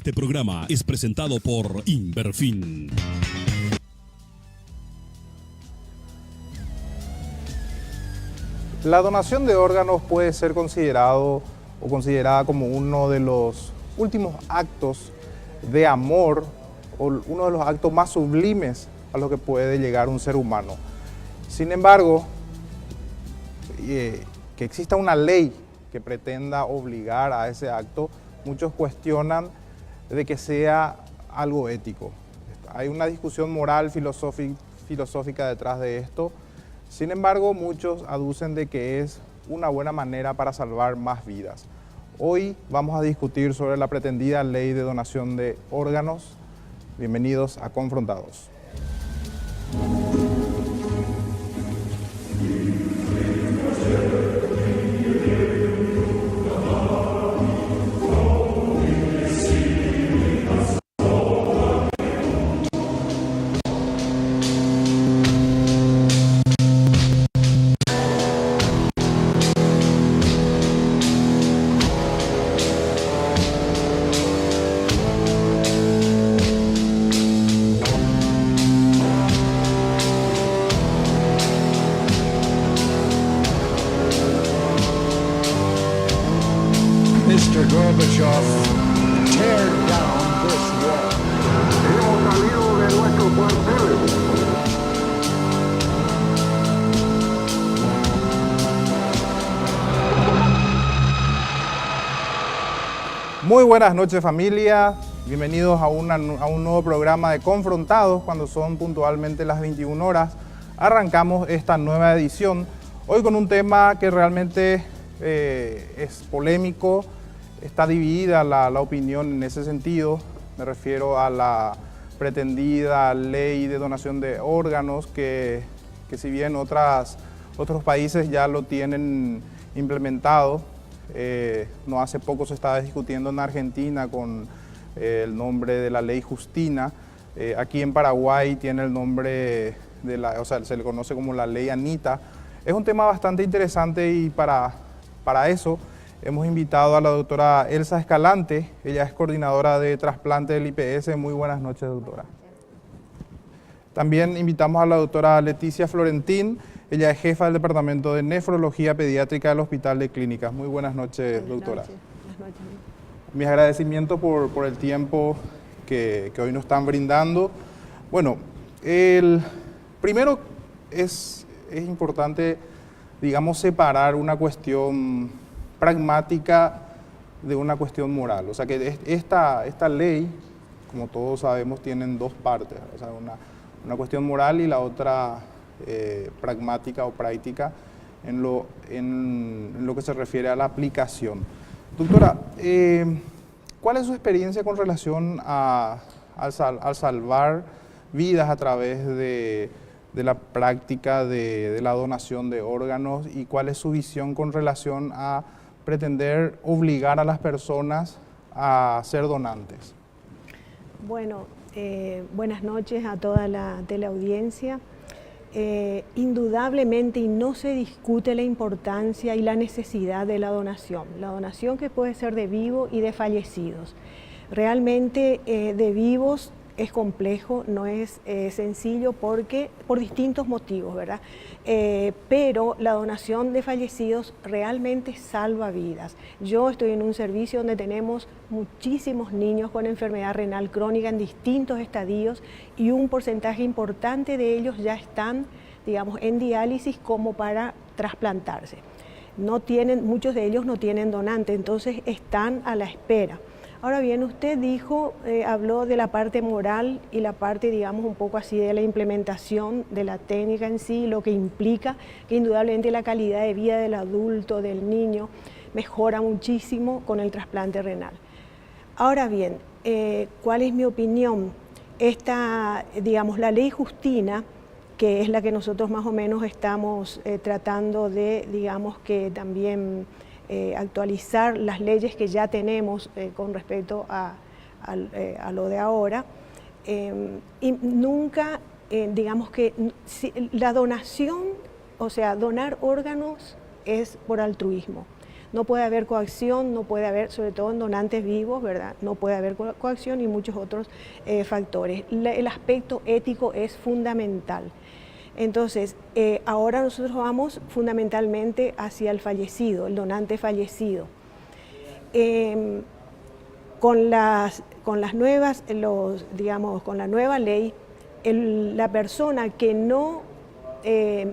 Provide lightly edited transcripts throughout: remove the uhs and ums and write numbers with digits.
Este programa es presentado por Inverfin. La donación de órganos puede ser considerado o considerada como uno de los últimos actos de amor o uno de los actos más sublimes a los que puede llegar un ser humano. Sin embargo, que exista una ley que pretenda obligar a ese acto, muchos cuestionan de que sea algo ético. Hay una discusión moral, filosófica detrás de esto. Sin embargo, muchos aducen de que es una buena manera para salvar más vidas. Hoy vamos a discutir sobre la pretendida ley de donación de órganos. Bienvenidos a Confrontados. Mr. Gorbachev, tear down this wall. Hemos salido de nuestros cuarteles. Muy buenas noches, familia. Bienvenidos a un nuevo programa de Confrontados. Cuando son puntualmente las 21 horas, arrancamos esta nueva edición. Hoy con un tema que realmente es polémico. Está dividida la opinión en ese sentido. Me refiero a la pretendida ley de donación de órganos que si bien otros países ya lo tienen implementado, no hace poco se estaba discutiendo en Argentina con el nombre de la ley Justina. Aquí en Paraguay tiene el nombre se le conoce como la ley Anita. Es un tema bastante interesante y para eso hemos invitado a la doctora Elsa Escalante. Ella es coordinadora de trasplante del IPS. Muy buenas noches, doctora. También invitamos a la doctora Leticia Florentín. Ella es jefa del Departamento de Nefrología Pediátrica del Hospital de Clínicas. Muy buenas noches, doctora. Buenas noches. Mis agradecimientos por el tiempo que hoy nos están brindando. Bueno, primero es importante, digamos, separar una cuestión pragmática de una cuestión moral. O sea que esta ley, como todos sabemos, tienen dos partes. O sea, una cuestión moral y la otra pragmática o práctica en lo que se refiere a la aplicación. Doctora, ¿cuál es su experiencia con relación al salvar vidas a través de la práctica de la donación de órganos y cuál es su visión con relación a pretender obligar a las personas a ser donantes? Bueno, buenas noches a toda la teleaudiencia. Indudablemente y no se discute la importancia y la necesidad de la donación que puede ser de vivos y de fallecidos. Realmente de vivos es complejo, no es sencillo por distintos motivos, ¿verdad? Pero la donación de fallecidos realmente salva vidas. Yo estoy en un servicio donde tenemos muchísimos niños con enfermedad renal crónica en distintos estadios y un porcentaje importante de ellos ya están, digamos, en diálisis como para trasplantarse. Muchos de ellos no tienen donante, entonces están a la espera. Ahora bien, usted habló de la parte moral y la parte, digamos, un poco así de la implementación de la técnica en sí, lo que implica que indudablemente la calidad de vida del adulto, del niño, mejora muchísimo con el trasplante renal. Ahora bien, ¿cuál es mi opinión? La ley Justina, que es la que nosotros más o menos estamos tratando de, digamos, que también actualizar las leyes que ya tenemos con respecto a lo de ahora, y nunca, digamos que la donación, o sea, donar órganos es por altruismo. no puede haber coacción, no puede haber, sobre todo en donantes vivos, ¿verdad? No puede haber coacción y muchos otros factores. El aspecto ético es fundamental. Entonces, ahora nosotros vamos fundamentalmente hacia el fallecido, el donante fallecido. Con las nuevas, con la nueva ley, la persona que no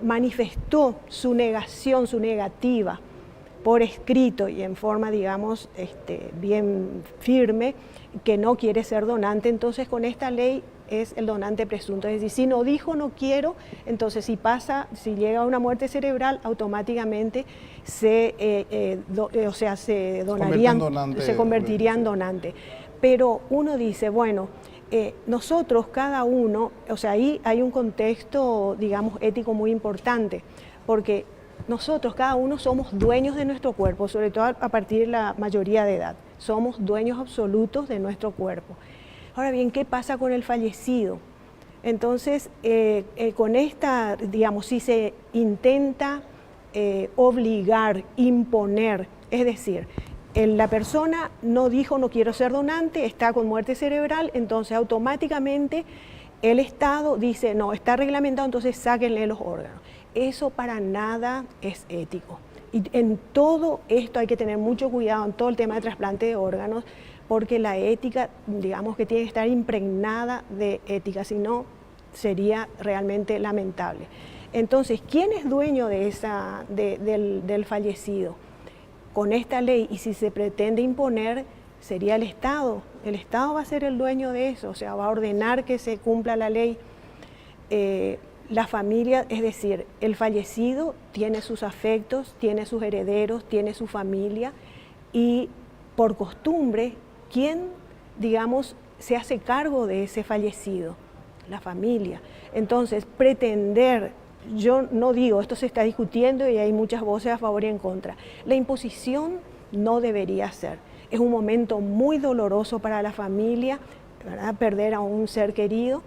manifestó su negación, su negativa, por escrito y en forma, digamos, bien firme, que no quiere ser donante, entonces con esta ley es el donante presunto. Es decir, si no dijo no quiero, entonces si llega a una muerte cerebral, automáticamente se convertiría en donante. Pero uno dice, bueno, nosotros cada uno, o sea, ahí hay un contexto, digamos, ético muy importante, porque nosotros cada uno somos dueños de nuestro cuerpo, sobre todo a partir de la mayoría de edad, somos dueños absolutos de nuestro cuerpo. Ahora bien, ¿qué pasa con el fallecido? Entonces, con esta, digamos, si se intenta obligar, imponer, es decir, la persona no dijo no quiero ser donante, está con muerte cerebral, entonces automáticamente el Estado dice no, está reglamentado, entonces sáquenle los órganos. Eso para nada es ético. Y en todo esto hay que tener mucho cuidado, en todo el tema de trasplante de órganos, porque la ética, digamos que tiene que estar impregnada de ética, si no sería realmente lamentable. Entonces, ¿quién es dueño de del fallecido? Con esta ley, y si se pretende imponer, sería el Estado. El Estado va a ser el dueño de eso, o sea, va a ordenar que se cumpla la ley. La familia, es decir, el fallecido tiene sus afectos, tiene sus herederos, tiene su familia, y por costumbre, ¿quién, digamos, se hace cargo de ese fallecido? La familia. Entonces, pretender, yo no digo, esto se está discutiendo y hay muchas voces a favor y en contra. La imposición no debería ser. Es un momento muy doloroso para la familia, ¿verdad? Perder a un ser querido,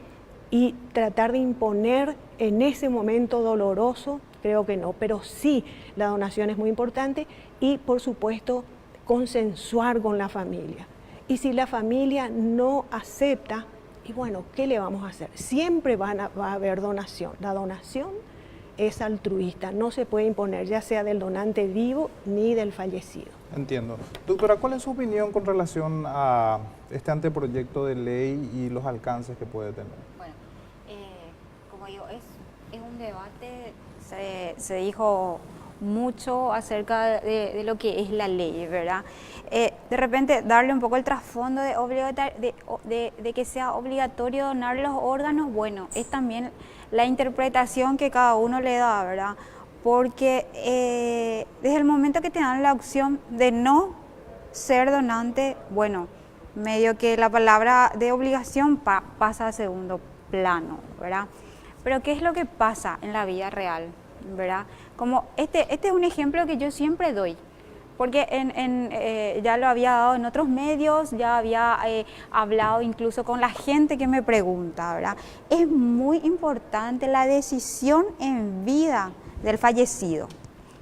y tratar de imponer en ese momento doloroso, creo que no. Pero sí, la donación es muy importante y, por supuesto, consensuar con la familia. Y si la familia no acepta, y bueno, ¿qué le vamos a hacer? Siempre va a haber donación. La donación es altruista, no se puede imponer, ya sea del donante vivo ni del fallecido. Entiendo. Doctora, ¿cuál es su opinión con relación a este anteproyecto de ley y los alcances que puede tener? Bueno, como digo, es un debate, se dijo mucho acerca de lo que es la ley, ¿verdad? De repente darle un poco el trasfondo de que sea obligatorio donar los órganos, bueno, es también la interpretación que cada uno le da, ¿verdad? Porque desde el momento que te dan la opción de no ser donante, bueno, medio que la palabra de obligación pasa a segundo plano, ¿verdad? Pero ¿qué es lo que pasa en la vida real, ¿verdad? Como este es un ejemplo que yo siempre doy, porque ya lo había dado en otros medios, ya había hablado incluso con la gente que me pregunta, ¿verdad? Es muy importante la decisión en vida del fallecido,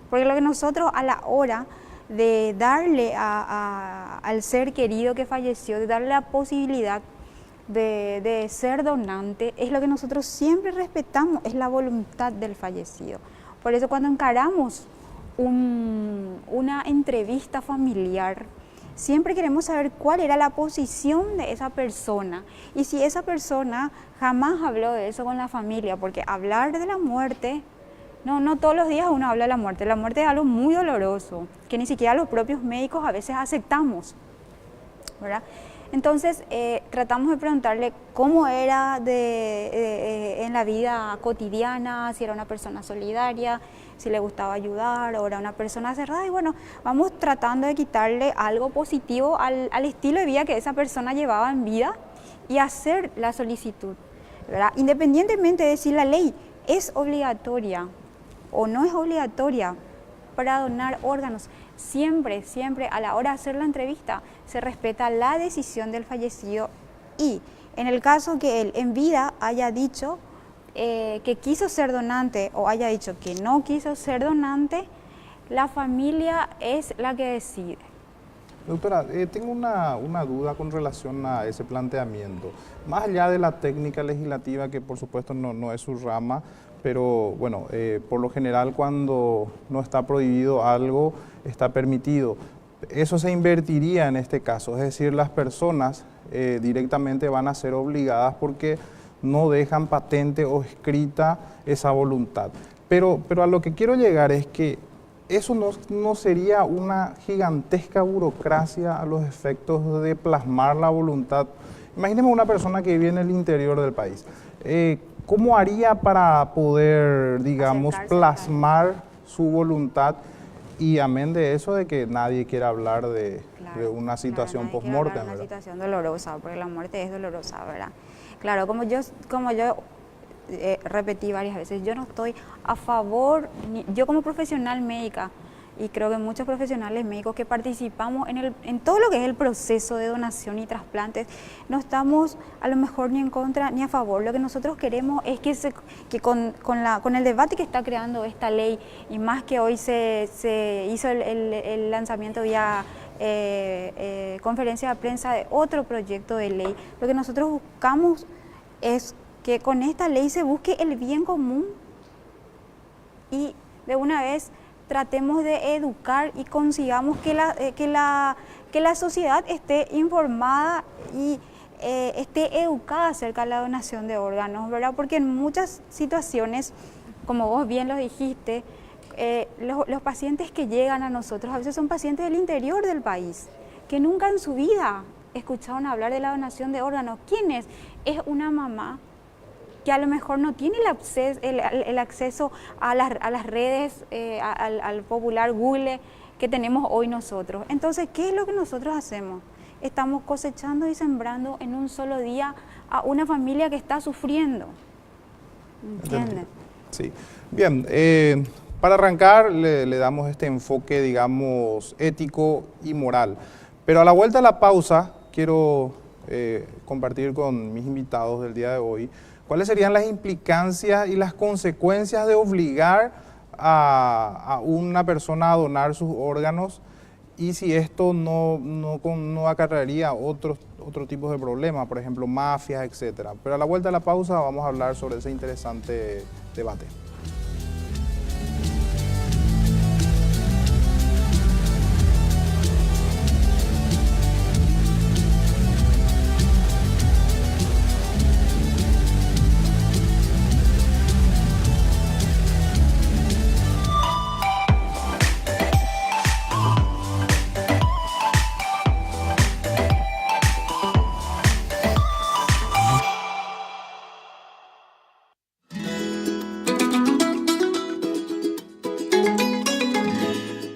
porque lo que nosotros a la hora de darle al ser querido que falleció, de darle la posibilidad de ser donante, es lo que nosotros siempre respetamos, es la voluntad del fallecido. Por eso cuando encaramos una entrevista familiar, siempre queremos saber cuál era la posición de esa persona y si esa persona jamás habló de eso con la familia, porque hablar de la muerte, no todos los días uno habla de la muerte es algo muy doloroso, que ni siquiera los propios médicos a veces aceptamos, ¿verdad? Entonces tratamos de preguntarle cómo era en la vida cotidiana, si era una persona solidaria, si le gustaba ayudar o era una persona cerrada, y bueno, vamos tratando de quitarle algo positivo al estilo de vida que esa persona llevaba en vida y hacer la solicitud, ¿verdad? Independientemente de si la ley es obligatoria o no es obligatoria para donar órganos, siempre a la hora de hacer la entrevista se respeta la decisión del fallecido, y en el caso que él en vida haya dicho que quiso ser donante o haya dicho que no quiso ser donante, la familia es la que decide. Doctora, tengo una duda con relación a ese planteamiento. Más allá de la técnica legislativa, que por supuesto no es su rama, pero bueno, por lo general cuando no está prohibido algo, está permitido. Eso se invertiría en este caso, es decir, las personas directamente van a ser obligadas porque no dejan patente o escrita esa voluntad. Pero a lo que quiero llegar es que eso no sería una gigantesca burocracia a los efectos de plasmar la voluntad. Imaginemos una persona que vive en el interior del país. ¿Cómo haría para poder, digamos, plasmar su voluntad? Y amén de eso, de que nadie quiera hablar de una situación post-mortem, ¿verdad? Una situación dolorosa, porque la muerte es dolorosa, ¿verdad? Claro, como yo repetí varias veces, yo no estoy a favor, yo como profesional médica, y creo que muchos profesionales médicos que participamos en todo lo que es el proceso de donación y trasplantes, no estamos a lo mejor ni en contra ni a favor. Lo que nosotros queremos es que con el debate que está creando esta ley, y más que hoy se hizo el lanzamiento vía conferencia de prensa de otro proyecto de ley, lo que nosotros buscamos es que con esta ley se busque el bien común y de una vez tratemos de educar y consigamos que la sociedad esté informada y esté educada acerca de la donación de órganos, ¿verdad? Porque en muchas situaciones, como vos bien lo dijiste, los pacientes que llegan a nosotros a veces son pacientes del interior del país, que nunca en su vida escucharon hablar de la donación de órganos. ¿Quién es? Es una mamá que a lo mejor no tiene el acceso a las redes, al popular Google que tenemos hoy nosotros. Entonces, ¿qué es lo que nosotros hacemos? Estamos cosechando y sembrando en un solo día a una familia que está sufriendo. ¿Entienden? Sí. Bien, para arrancar le damos este enfoque, digamos, ético y moral. Pero a la vuelta de la pausa, quiero compartir con mis invitados del día de hoy cuáles serían las implicancias y las consecuencias de obligar a una persona a donar sus órganos y si esto no acarrearía otro tipo de problemas, por ejemplo, mafias, etcétera. Pero a la vuelta de la pausa vamos a hablar sobre ese interesante debate.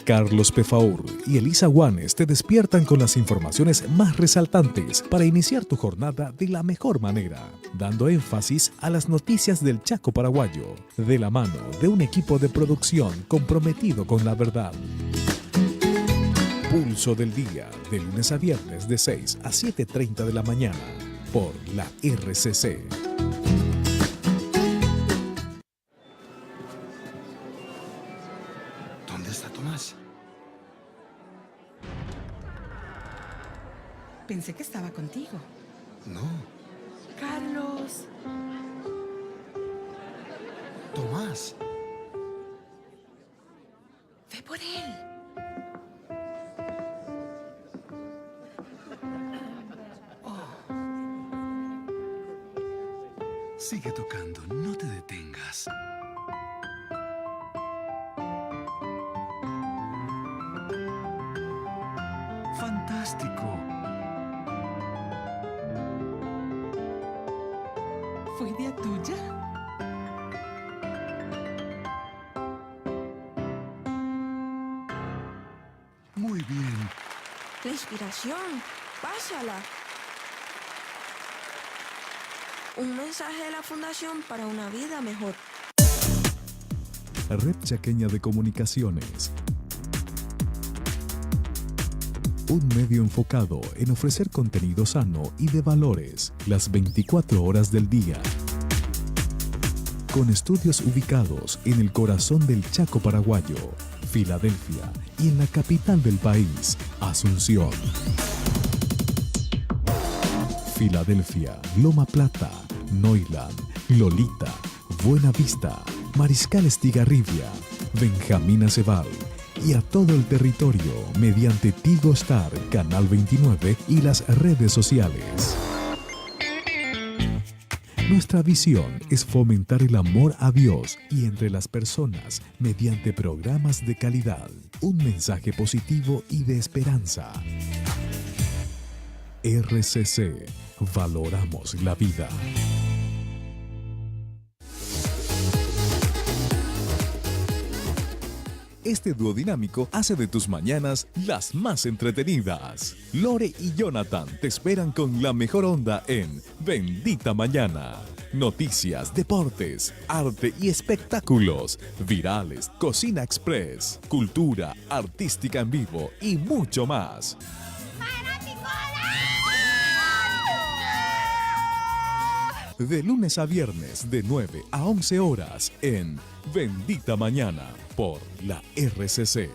Carlos Pefaur y Elisa Guanes te despiertan con las informaciones más resaltantes para iniciar tu jornada de la mejor manera, dando énfasis a las noticias del Chaco paraguayo, de la mano de un equipo de producción comprometido con la verdad. Pulso del día, de lunes a viernes de 6 a 7:30 de la mañana, por la RCC. ¿Dónde está Tomás? Pensé que estaba contigo. No. Carlos. Tomás. Ve por él. Sigue tocando, no te detengas. Fantástico. ¿Fue idea tuya? Muy bien. La inspiración, pásala. Un mensaje de la Fundación para una vida mejor. Red Chaqueña de Comunicaciones. Un medio enfocado en ofrecer contenido sano y de valores las 24 horas del día. Con estudios ubicados en el corazón del Chaco paraguayo, Filadelfia y en la capital del país, Asunción. Filadelfia, Loma Plata, Neuland, Lolita, Buena Vista, Mariscal Estigarribia, Benjamín Acebal y a todo el territorio mediante Tigo Star, Canal 29 y las redes sociales. Nuestra visión es fomentar el amor a Dios y entre las personas mediante programas de calidad, un mensaje positivo y de esperanza. RCC, valoramos la vida. Este dúo dinámico hace de tus mañanas las más entretenidas. Lore y Jonathan te esperan con la mejor onda en Bendita Mañana. Noticias, deportes, arte y espectáculos, virales, cocina express, cultura, artística en vivo y mucho más. De lunes a viernes de 9 a 11 horas en Bendita Mañana por la RCC.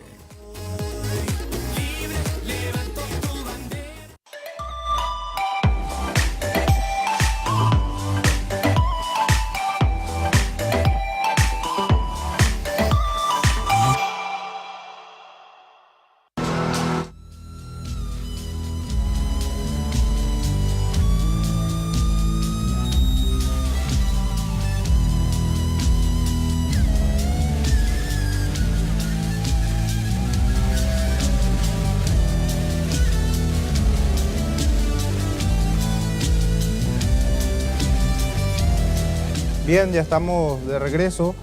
Bien, ya estamos de regreso.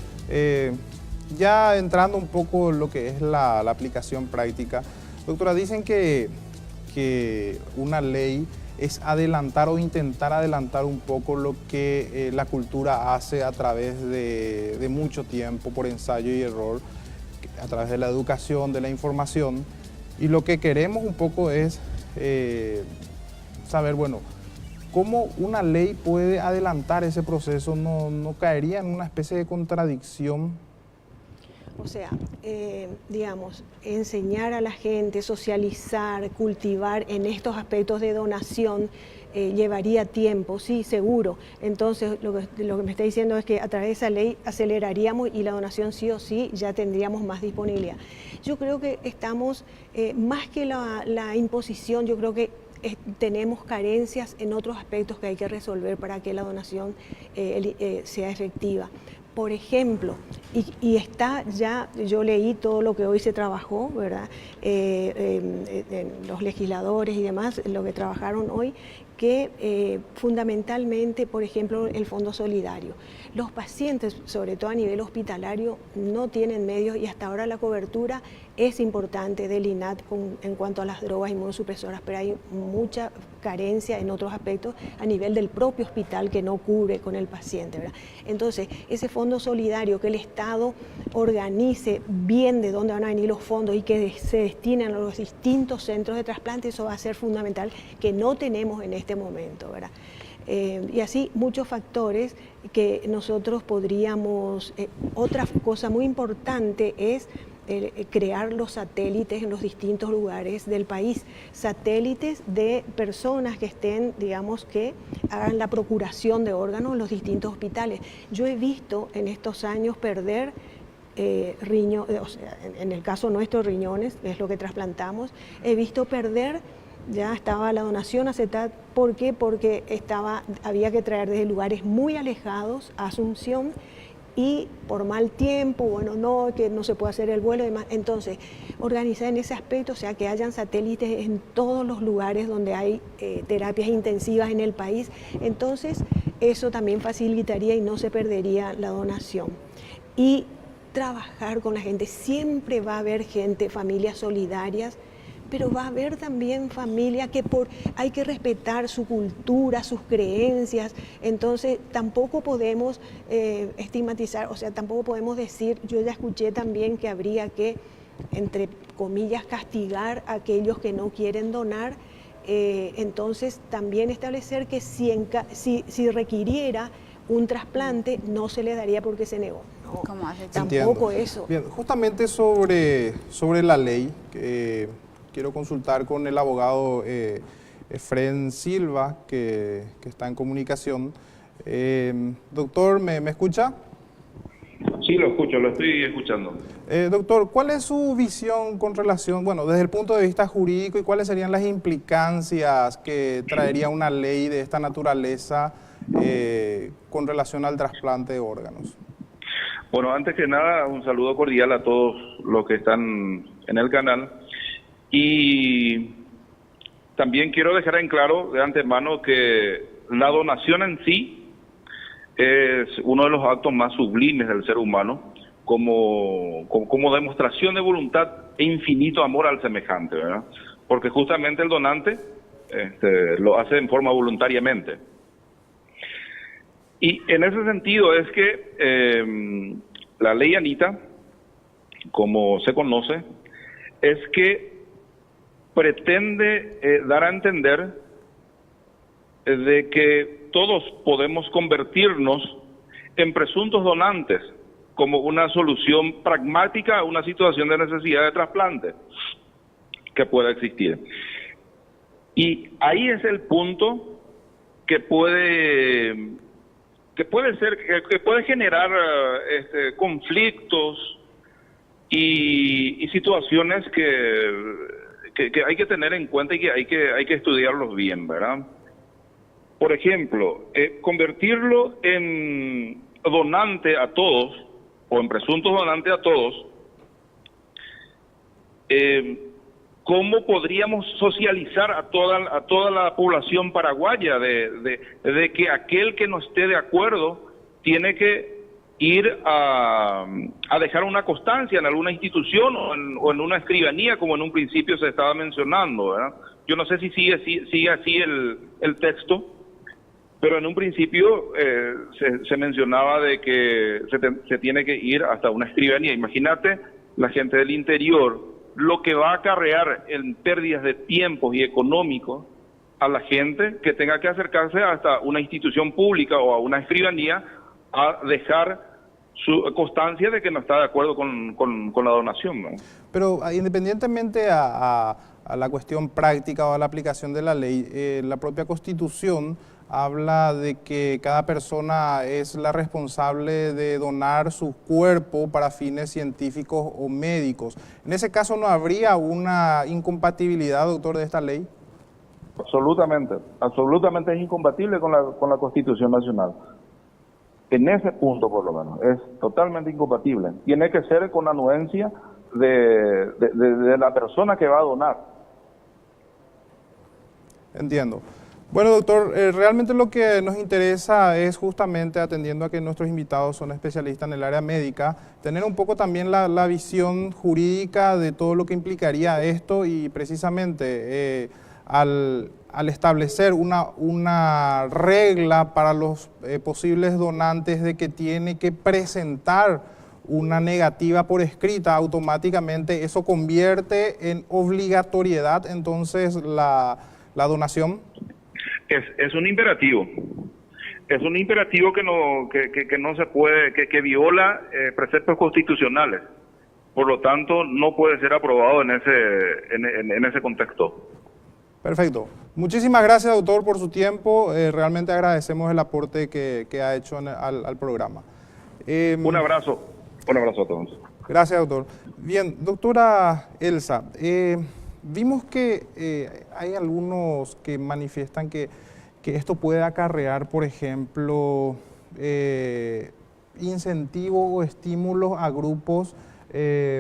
Ya entrando un poco en lo que es la aplicación práctica. Doctora, dicen que una ley es adelantar o intentar adelantar un poco lo que la cultura hace a través de mucho tiempo, por ensayo y error, a través de la educación, de la información. Y lo que queremos un poco es saber, bueno, ¿cómo una ley puede adelantar ese proceso? ¿No caería en una especie de contradicción? O sea, digamos, enseñar a la gente, socializar, cultivar en estos aspectos de donación llevaría tiempo, sí, seguro. Entonces, lo que me está diciendo es que a través de esa ley aceleraríamos y la donación sí o sí ya tendríamos más disponibilidad. Yo creo que estamos, más que la imposición, yo creo que tenemos carencias en otros aspectos que hay que resolver para que la donación sea efectiva. Por ejemplo, y está ya, yo leí todo lo que hoy se trabajó, ¿verdad? Los legisladores y demás, lo que trabajaron hoy, que fundamentalmente, por ejemplo, el Fondo Solidario. Los pacientes, sobre todo a nivel hospitalario, no tienen medios y hasta ahora la cobertura es importante del INAT en cuanto a las drogas inmunosupresoras, pero hay mucha carencia en otros aspectos a nivel del propio hospital que no cubre con el paciente, ¿verdad? Entonces, ese Fondo Solidario, que el Estado organice bien de dónde van a venir los fondos y que se destinen a los distintos centros de trasplante, eso va a ser fundamental, que no tenemos en este momento, ¿verdad? Y así muchos factores que nosotros podríamos... otra cosa muy importante es crear los satélites en los distintos lugares del país, satélites de personas que estén, digamos, que hagan la procuración de órganos en los distintos hospitales. Yo he visto en estos años perder riñones, o sea, en el caso nuestro riñones, es lo que trasplantamos, he visto perder. Ya estaba la donación aceptada. ¿Por qué? Porque había que traer desde lugares muy alejados a Asunción y por mal tiempo, bueno, no, que no se puede hacer el vuelo y demás. Entonces, organizar en ese aspecto, o sea, que hayan satélites en todos los lugares donde hay terapias intensivas en el país. Entonces, eso también facilitaría y no se perdería la donación. Y trabajar con la gente. Siempre va a haber gente, familias solidarias, pero va a haber también familia que hay que respetar su cultura, sus creencias. Entonces tampoco podemos estigmatizar, o sea, tampoco podemos decir, yo ya escuché también que habría que, entre comillas, castigar a aquellos que no quieren donar. Entonces también establecer que si requiriera un trasplante, no se le daría porque se negó. No, ¿Cómo hace? tampoco eso. Bien, justamente sobre la ley, quiero consultar con el abogado Efren Silva, que está en comunicación. Doctor, ¿me escucha? Sí, lo escucho, lo estoy escuchando. Doctor, ¿cuál es su visión con relación, bueno, desde el punto de vista jurídico, y cuáles serían las implicancias que traería una ley de esta naturaleza con relación al trasplante de órganos? Bueno, antes que nada, un saludo cordial a todos los que están en el canal. Y también quiero dejar en claro de antemano que la donación en sí es uno de los actos más sublimes del ser humano, como demostración de voluntad e infinito amor al semejante, ¿verdad? Porque justamente el donante lo hace en forma voluntariamente. Y en ese sentido es que la ley Anita, como se conoce, es que pretende dar a entender de que todos podemos convertirnos en presuntos donantes como una solución pragmática a una situación de necesidad de trasplante que pueda existir. Y ahí es el punto que puede generar conflictos y situaciones que hay que tener en cuenta y que hay que estudiarlos bien, ¿verdad? Por ejemplo, convertirlo en donante a todos, o en presuntos donante a todos, ¿cómo podríamos socializar a toda la población paraguaya de que aquel que no esté de acuerdo tiene que ir a dejar una constancia en alguna institución o en una escribanía, como en un principio se estaba mencionando, ¿verdad? Yo no sé si sigue así el texto, pero en un principio se mencionaba de que se tiene que ir hasta una escribanía. Imagínate la gente del interior, lo que va a acarrear en pérdidas de tiempos y económicos a la gente que tenga que acercarse hasta una institución pública o a una escribanía a dejar su constancia de que no está de acuerdo con la donación, ¿no? Pero independientemente a la cuestión práctica o a la aplicación de la ley, la propia Constitución habla de que cada persona es la responsable de donar su cuerpo para fines científicos o médicos. En ese caso, ¿no habría una incompatibilidad, doctor, de esta ley? Absolutamente es incompatible con la Constitución Nacional. En ese punto, por lo menos, es totalmente incompatible. Tiene que ser con anuencia de la persona que va a donar. Entiendo. Bueno, doctor, realmente lo que nos interesa es justamente, atendiendo a que nuestros invitados son especialistas en el área médica, tener un poco también la visión jurídica de todo lo que implicaría esto y precisamente al establecer una regla para los posibles donantes de que tiene que presentar una negativa por escrita, automáticamente eso convierte en obligatoriedad entonces la donación. Es un imperativo. Es un imperativo que no se puede, que viola preceptos constitucionales. Por lo tanto, no puede ser aprobado en ese contexto. Perfecto. Muchísimas gracias, doctor, por su tiempo. Realmente agradecemos el aporte que ha hecho al programa. Un abrazo a todos. Gracias, doctor. Bien, doctora Elsa, vimos que hay algunos que manifiestan que esto puede acarrear, por ejemplo, incentivos o estímulos a grupos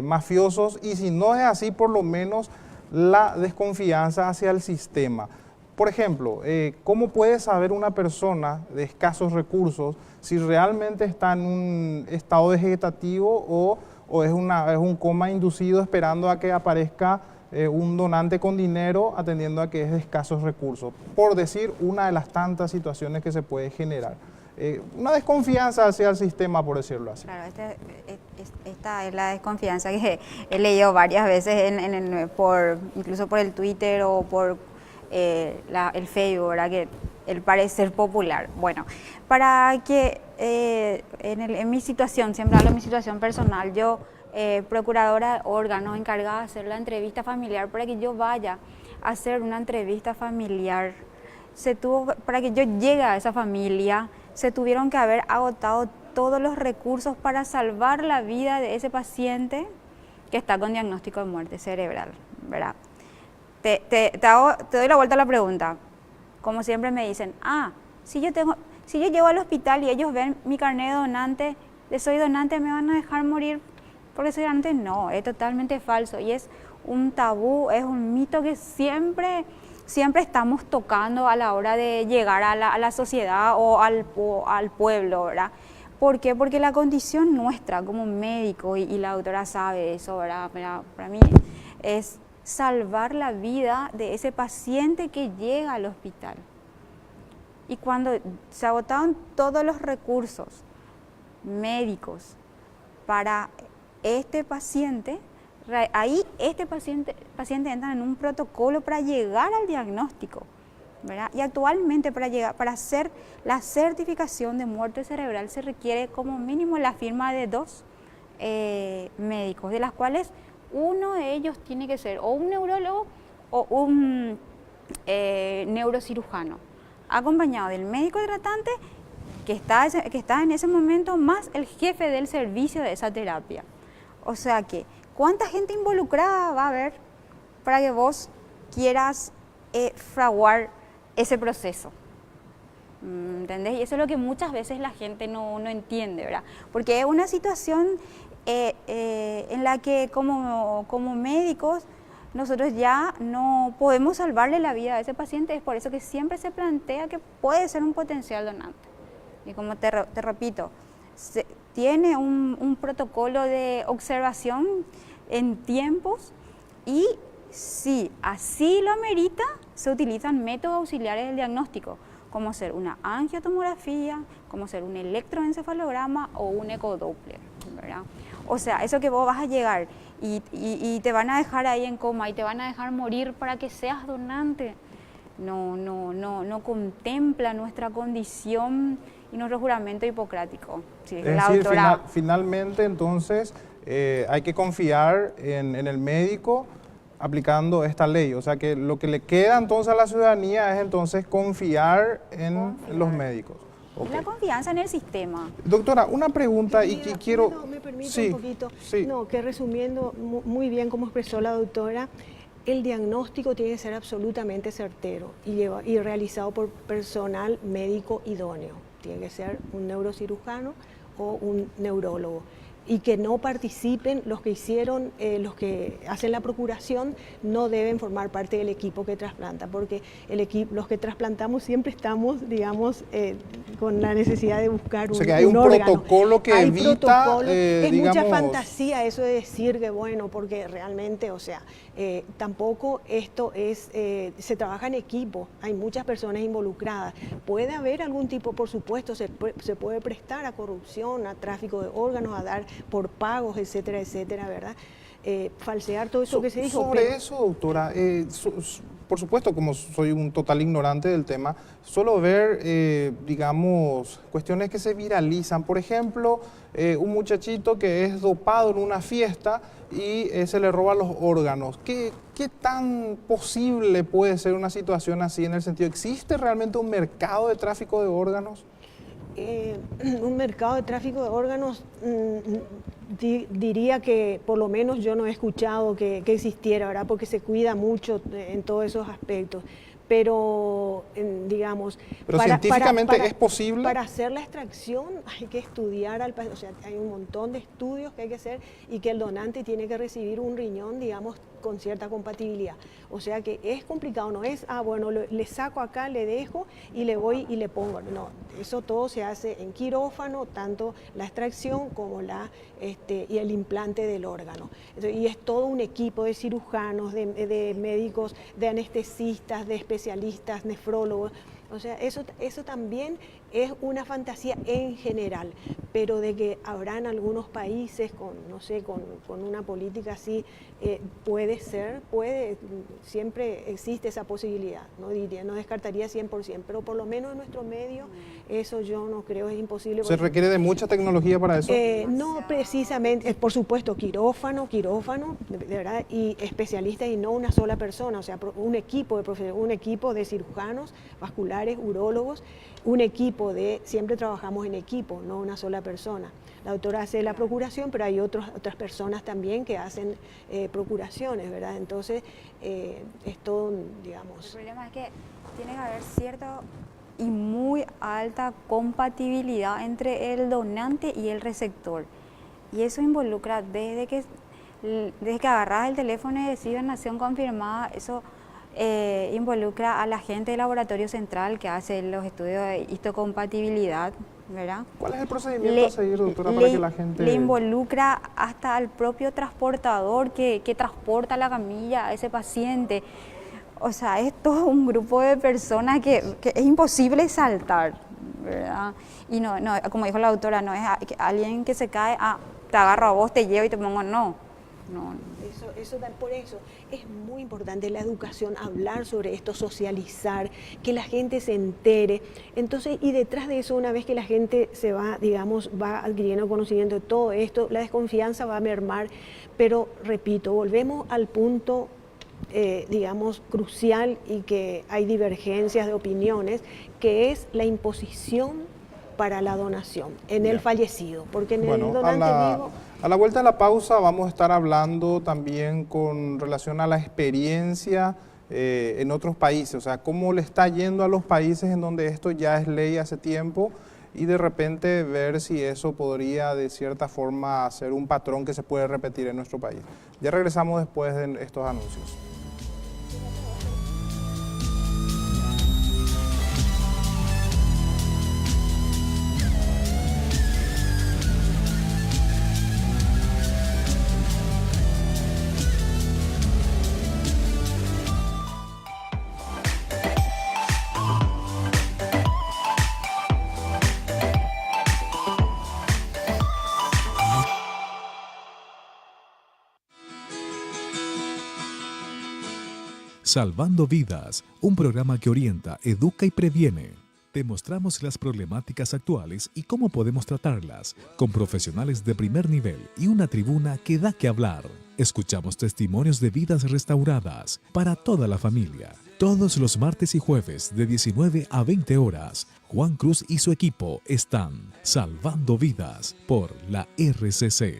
mafiosos, y si no es así, por lo menos la desconfianza hacia el sistema. Por ejemplo, ¿cómo puede saber una persona de escasos recursos si realmente está en un estado vegetativo o es un coma inducido esperando a que aparezca un donante con dinero, atendiendo a que es de escasos recursos? Por decir una de las tantas situaciones que se puede generar. Una desconfianza hacia el sistema, por decirlo así. Claro, esta es la desconfianza que he leído varias veces incluso por el Twitter o por el Facebook, ¿verdad? Que el parecer popular. Bueno, para que en mi situación, siempre hablo de mi situación personal, yo, procuradora de órganos, encargada de hacer la entrevista familiar, para que yo vaya a hacer una entrevista familiar, para que yo llegue a esa familia, se tuvieron que haber agotado todos los recursos para salvar la vida de ese paciente que está con diagnóstico de muerte cerebral, ¿verdad? Te doy la vuelta a la pregunta. Como siempre me dicen, si yo llego al hospital y ellos ven mi carnet de donante, de soy donante, ¿me van a dejar morir porque soy donante? No, es totalmente falso y es un tabú, es un mito que siempre estamos tocando a la hora de llegar a la sociedad o al pueblo, ¿verdad? ¿Por qué? Porque la condición nuestra como médico, y la doctora sabe eso, ¿verdad? Para mí es salvar la vida de ese paciente que llega al hospital. Y cuando se agotaron todos los recursos médicos para este paciente, ahí este paciente entra en un protocolo para llegar al diagnóstico, ¿verdad? Y actualmente para hacer la certificación de muerte cerebral se requiere como mínimo la firma de 2 médicos, de las cuales uno de ellos tiene que ser o un neurólogo o un neurocirujano, acompañado del médico tratante que está en ese momento, más el jefe del servicio de esa terapia. O sea que, ¿cuánta gente involucrada va a haber para que vos quieras fraguar ese proceso? ¿Entendés? Y eso es lo que muchas veces la gente no entiende, ¿verdad? Porque es una situación en la que como médicos nosotros ya no podemos salvarle la vida a ese paciente. Es por eso que siempre se plantea que puede ser un potencial donante. Y como te repito, tiene un protocolo de observación en tiempos y si así lo amerita, se utilizan métodos auxiliares del diagnóstico, como ser una angiotomografía, como ser un electroencefalograma o un ecodoppler, ¿verdad? O sea, eso que vos vas a llegar y te van a dejar ahí en coma y te van a dejar morir para que seas donante, no contempla nuestra condición y nuestro juramento hipocrático. Sí, es decir, finalmente entonces hay que confiar en el médico aplicando esta ley. O sea que lo que le queda entonces a la ciudadanía es entonces confiar en los médicos. Okay. La confianza en el sistema. Doctora, una pregunta y quiero... No, me permite un poquito. Sí. No, que resumiendo muy bien como expresó la doctora, el diagnóstico tiene que ser absolutamente certero y realizado por personal médico idóneo. Tiene que ser un neurocirujano o un neurólogo. Y que no participen los que los que hacen la procuración, no deben formar parte del equipo que trasplanta, porque los que trasplantamos siempre estamos, digamos, con la necesidad de buscar un órgano. O sea que hay un protocolo que evita, es digamos... mucha fantasía eso de decir que bueno, porque realmente, o sea, tampoco esto se trabaja en equipo, hay muchas personas involucradas. Puede haber algún tipo, por supuesto, se puede prestar a corrupción, a tráfico de órganos, a dar por pagos, etcétera, etcétera, ¿verdad? Falsear todo eso que se dijo. Sobre eso, doctora, por supuesto, como soy un total ignorante del tema, suelo ver, digamos, cuestiones que se viralizan. Por ejemplo, un muchachito que es dopado en una fiesta y se le roban los órganos. ¿Qué tan posible puede ser una situación así en el sentido? ¿Existe realmente un mercado de tráfico de órganos? Un mercado de tráfico de órganos, diría que por lo menos yo no he escuchado que existiera, ¿verdad? Porque se cuida mucho en todos esos aspectos. Pero, digamos... ¿Pero científicamente es posible? Para hacer la extracción hay que estudiar al paciente, o sea, hay un montón de estudios que hay que hacer y que el donante tiene que recibir un riñón, digamos, con cierta compatibilidad. O sea que es complicado, no es, bueno, le saco acá, le dejo y le voy y le pongo. No, eso todo se hace en quirófano, tanto la extracción como y el implante del órgano. Y es todo un equipo de cirujanos, de médicos, de anestesistas, de especialistas, nefrólogos. O sea, eso también es una fantasía en general, pero de que habrán algunos países con, no sé, con una política así, puede ser, siempre existe esa posibilidad, no descartaría 100%, pero por lo menos en nuestro medio eso yo no creo, es imposible. ¿Se requiere de mucha tecnología para eso? No precisamente, por supuesto, quirófano, de verdad, y especialistas y no una sola persona, o sea, un equipo de cirujanos vasculares, urólogos, un equipo siempre trabajamos en equipo, no una sola persona. La doctora hace la procuración, pero hay otras personas también que hacen procuraciones, ¿verdad? Entonces, es todo, digamos... El problema es que tiene que haber cierta y muy alta compatibilidad entre el donante y el receptor. Y eso involucra desde que agarras el teléfono y decides nación confirmada, eso involucra a la gente del laboratorio central que hace los estudios de histocompatibilidad, ¿verdad? ¿Cuál es el procedimiento a seguir, doctora, para que la gente...? Le involucra hasta al propio transportador que transporta la camilla a ese paciente. O sea, es todo un grupo de personas que es imposible saltar, ¿verdad? Y no, como dijo la doctora, no es alguien que se cae, te agarro a vos, te llevo y te pongo, no. Por eso es muy importante la educación, hablar sobre esto, socializar, que la gente se entere. Entonces, y detrás de eso, una vez que la gente se va, digamos, va adquiriendo conocimiento de todo esto, la desconfianza va a mermar. Pero, repito, volvemos al punto, digamos, crucial y que hay divergencias de opiniones, que es la imposición para la donación en el fallecido, porque en el donante vivo... A la vuelta de la pausa vamos a estar hablando también con relación a la experiencia en otros países, o sea, cómo le está yendo a los países en donde esto ya es ley hace tiempo y de repente ver si eso podría de cierta forma ser un patrón que se puede repetir en nuestro país. Ya regresamos después de estos anuncios. Salvando Vidas, un programa que orienta, educa y previene. Te mostramos las problemáticas actuales y cómo podemos tratarlas, con profesionales de primer nivel y una tribuna que da que hablar. Escuchamos testimonios de vidas restauradas para toda la familia. Todos los martes y jueves de 19 a 20 horas, Juan Cruz y su equipo están salvando vidas por la RCC.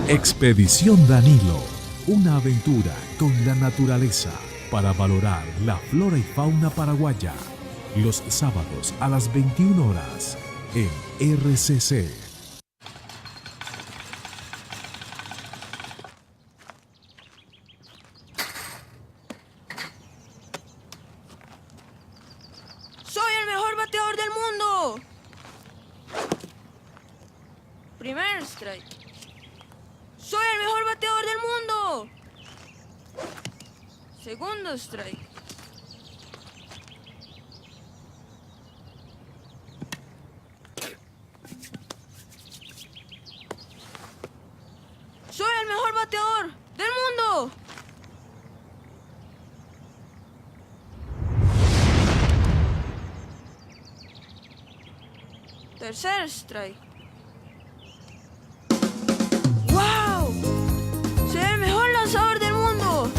Expedición Danilo, una aventura con la naturaleza para valorar la flora y fauna paraguaya. Los sábados a las 21 horas. en RCC. ¡Soy el mejor bateador del mundo! Primer strike. ¡Soy el mejor bateador del mundo! Segundo strike. ¡Soy el mejor bateador del mundo! Tercer strike. ¡Wow! ¡Soy el mejor lanzador del mundo!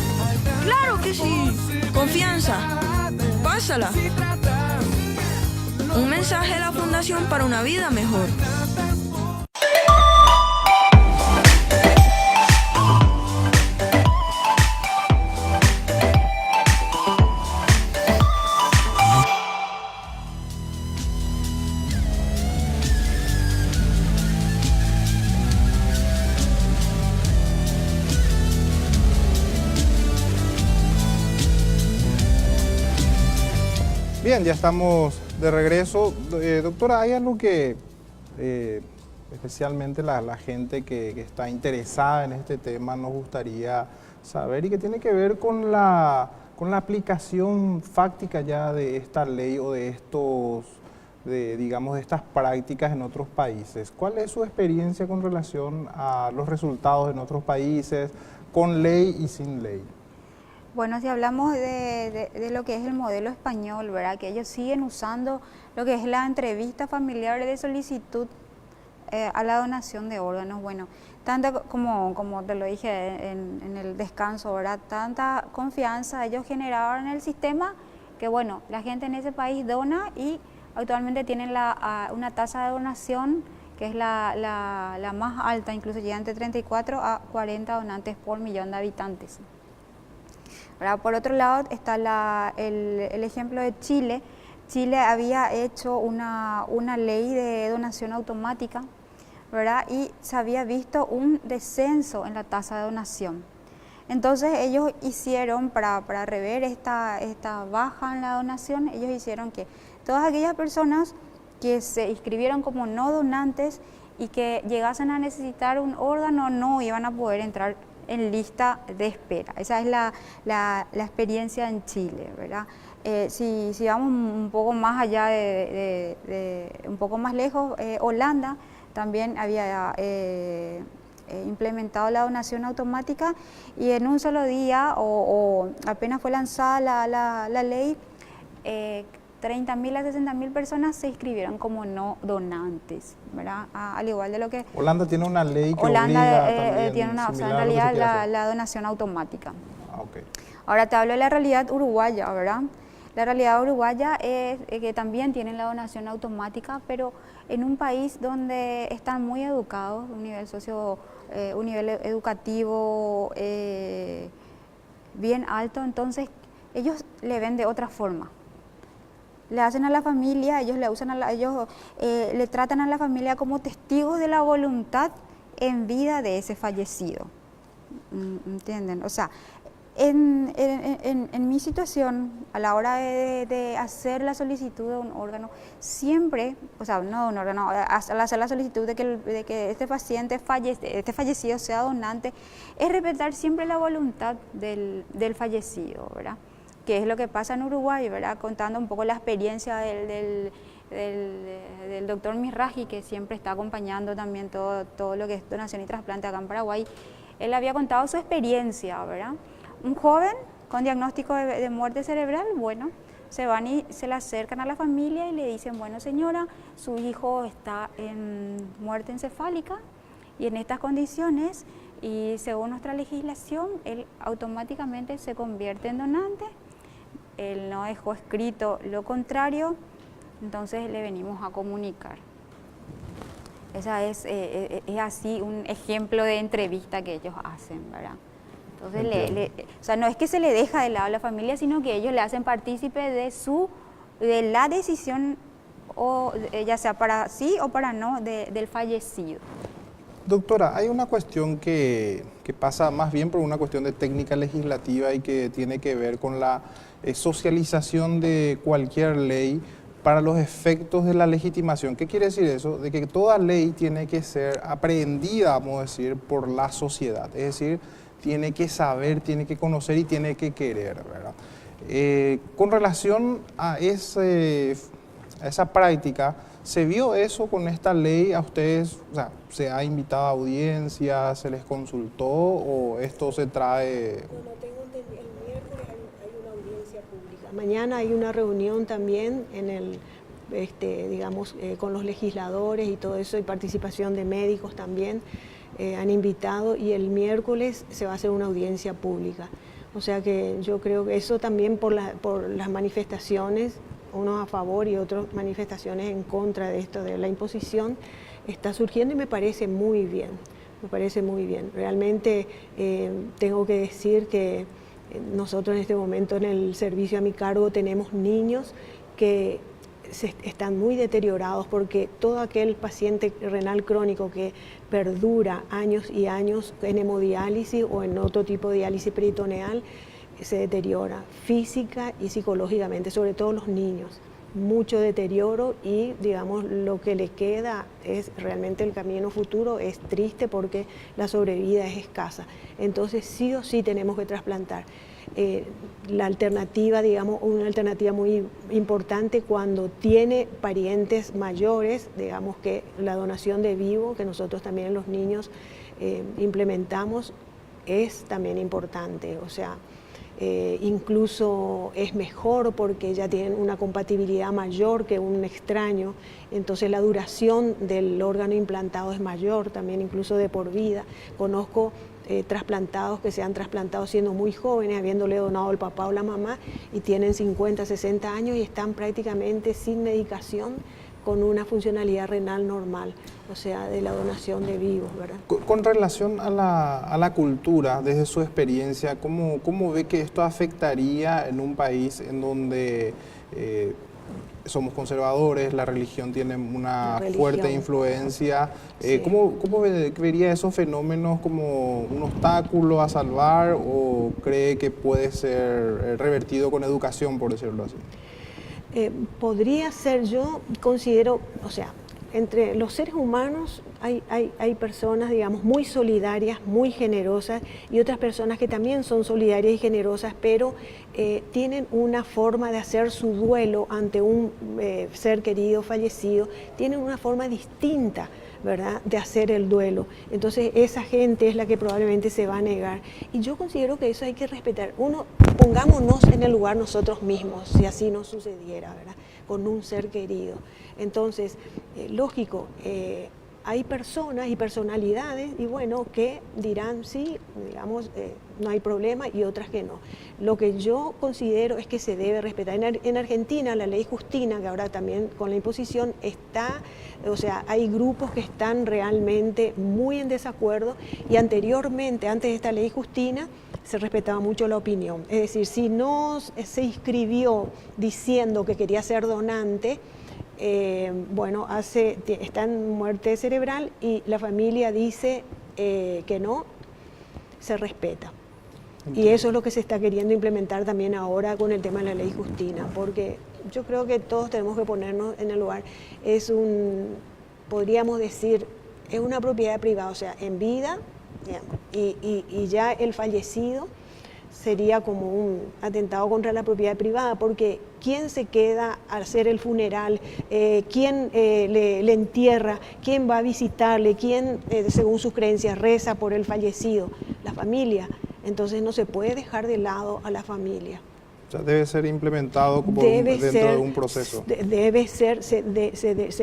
¡Claro que sí! Confianza. Pásala. Un mensaje de la Fundación para una vida mejor. Bien, ya estamos de regreso. Doctora, ¿hay algo que especialmente la gente que está interesada en este tema nos gustaría saber y que tiene que ver con la aplicación fáctica ya de esta ley o de digamos, de estas prácticas en otros países? ¿Cuál es su experiencia con relación a los resultados en otros países, con ley y sin ley? Bueno, si hablamos de lo que es el modelo español, ¿verdad? Que ellos siguen usando lo que es la entrevista familiar de solicitud a la donación de órganos. Bueno, tanto como te lo dije en el descanso, ¿verdad? Tanta confianza ellos generaron en el sistema que, bueno, la gente en ese país dona y actualmente tienen una tasa de donación que es la más alta, incluso llega entre 34 a 40 donantes por millón de habitantes. ¿Verdad? Por otro lado está el ejemplo de Chile. Chile había hecho una ley de donación automática, ¿verdad? Y se había visto un descenso en la tasa de donación. Entonces ellos hicieron, para rever esta baja en la donación, ellos hicieron que todas aquellas personas que se inscribieron como no donantes y que llegasen a necesitar un órgano no iban a poder entrar en lista de espera. Esa es la experiencia en Chile, ¿verdad? Si vamos un poco más allá, un poco más lejos, Holanda también había implementado la donación automática y en un solo día, o apenas fue lanzada la ley, 30.000 a 60.000 personas se inscribieron como no donantes, ¿verdad? Al igual de lo que... Holanda tiene una ley que Holanda obliga tiene una, o sea, en realidad la donación automática. Ah, okay. Ahora te hablo de la realidad uruguaya, ¿verdad? La realidad uruguaya es que también tienen la donación automática, pero en un país donde están muy educados, un nivel educativo bien alto, entonces ellos le ven de otra forma. Le hacen a la familia, ellos le tratan a la familia como testigos de la voluntad en vida de ese fallecido. ¿Entienden? O sea, en mi situación, a la hora de hacer la solicitud de un órgano, siempre, o sea, no de un órgano, al hacer la solicitud de que este paciente este fallecido sea donante, es respetar siempre la voluntad del fallecido, ¿verdad? Que es lo que pasa en Uruguay, ¿verdad? Contando un poco la experiencia del doctor Misraji, que siempre está acompañando también todo lo que es donación y trasplante acá en Paraguay. Él había contado su experiencia, ¿verdad? Un joven con diagnóstico de muerte cerebral, bueno, se van y se le acercan a la familia y le dicen, bueno señora, su hijo está en muerte encefálica y en estas condiciones, y según nuestra legislación, él automáticamente se convierte en donante. Él no dejó escrito lo contrario, entonces le venimos a comunicar. Esa es así un ejemplo de entrevista que ellos hacen, ¿verdad? Entonces, o sea, no es que se le deja de lado a la familia, sino que ellos le hacen partícipe de la decisión o ya sea para sí o para no del fallecido. Doctora, hay una cuestión que pasa más bien por una cuestión de técnica legislativa y que tiene que ver con la socialización de cualquier ley para los efectos de la legitimación. ¿Qué quiere decir eso? De que toda ley tiene que ser aprehendida, vamos a decir, por la sociedad. Es decir, tiene que saber, tiene que conocer y tiene que querer, ¿verdad? Con relación a esa práctica, ¿se vio eso con esta ley? ¿A ustedes, o sea, se ha invitado a audiencias, se les consultó o esto se trae? No tengo entendido, el miércoles hay una audiencia pública. Mañana hay una reunión también en el, digamos, con los legisladores y todo eso, y participación de médicos también han invitado, y el miércoles se va a hacer una audiencia pública. O sea que yo creo que eso también por las manifestaciones, unos a favor y otras manifestaciones en contra de esto, de la imposición, está surgiendo y me parece muy bien, me parece muy bien. Realmente tengo que decir que nosotros en este momento en el servicio a mi cargo tenemos niños que están muy deteriorados porque todo aquel paciente renal crónico que perdura años y años en hemodiálisis o en otro tipo de diálisis peritoneal se deteriora física y psicológicamente, sobre todo los niños. Mucho deterioro y, digamos, lo que le queda es realmente el camino futuro, es triste porque la sobrevida es escasa. Entonces, sí o sí tenemos que trasplantar. La alternativa, digamos, una alternativa muy importante cuando tiene parientes mayores, digamos que la donación de vivo, que nosotros también en los niños implementamos, es también importante. O sea, incluso es mejor porque ya tienen una compatibilidad mayor que un extraño, entonces la duración del órgano implantado es mayor, también incluso de por vida. Conozco trasplantados que se han trasplantado siendo muy jóvenes, habiéndole donado el papá o la mamá, y tienen 50, 60 años y están prácticamente sin medicación, con una funcionalidad renal normal, o sea, de la donación de vivos, ¿verdad? Con relación a la cultura, desde su experiencia, ¿cómo ve que esto afectaría en un país en donde somos conservadores, la religión tiene una fuerte influencia? Sí. ¿Cómo vería esos fenómenos como un obstáculo a salvar o cree que puede ser revertido con educación, por decirlo así? Podría ser, yo considero, o sea, entre los seres humanos hay personas, digamos, muy solidarias, muy generosas, y otras personas que también son solidarias y generosas, pero tienen una forma de hacer su duelo ante un ser querido fallecido, tienen una forma distinta, ¿verdad?, de hacer el duelo. Entonces esa gente es la que probablemente se va a negar. Y yo considero que eso hay que respetar. Pongámonos en el lugar nosotros mismos, si así no sucediera, ¿verdad?, con un ser querido. Entonces, lógico, hay personas y personalidades, y bueno, que dirán sí, digamos, no hay problema, y otras que no. Lo que yo considero es que se debe respetar. En Argentina, la ley Justina, que ahora también con la imposición está, o sea, hay grupos que están realmente muy en desacuerdo, y anteriormente, antes de esta ley Justina, se respetaba mucho la opinión. Es decir, si no se inscribió diciendo que quería ser donante, bueno, está en muerte cerebral y la familia dice que no, se respeta. Y eso es lo que se está queriendo implementar también ahora con el tema de la ley Justina, porque yo creo que todos tenemos que ponernos en el lugar. Podríamos decir, es una propiedad privada, o sea, en vida, y ya el fallecido sería como un atentado contra la propiedad privada, porque ¿quién se queda a hacer el funeral? ¿Quién le entierra? ¿Quién va a visitarle? ¿Quién, según sus creencias, reza por el fallecido? La familia. Entonces no se puede dejar de lado a la familia. O sea, debe ser implementado como dentro de un proceso. Debe ser, se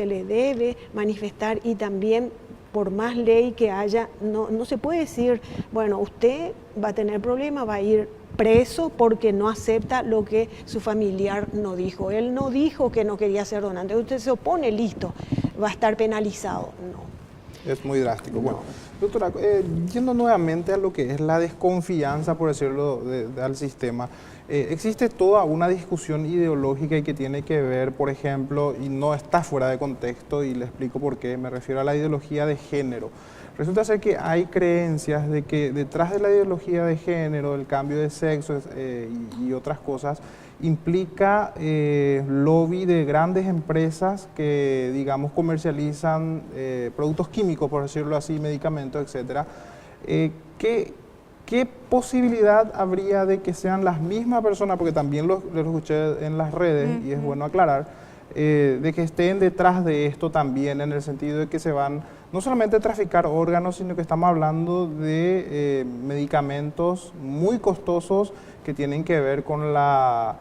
le debe manifestar, y también por más ley que haya, no se puede decir, bueno, usted va a tener problemas, va a ir preso porque no acepta lo que su familiar no dijo. Él no dijo que no quería ser donante, usted se opone, listo, va a estar penalizado. No. Es muy drástico. Bueno, Doctora, yendo nuevamente a lo que es la desconfianza, por decirlo, al sistema, existe toda una discusión ideológica y que tiene que ver, por ejemplo, y no está fuera de contexto, y le explico por qué, me refiero a la ideología de género. Resulta ser que hay creencias de que detrás de la ideología de género, del cambio de sexo y otras cosas, implica lobby de grandes empresas que, digamos, comercializan productos químicos, por decirlo así, medicamentos, etc. ¿Qué posibilidad habría de que sean las mismas personas, porque también lo escuché en las redes, y es bueno aclarar, de que estén detrás de esto también, en el sentido de que se van no solamente a traficar órganos, sino que estamos hablando de medicamentos muy costosos que tienen que ver con la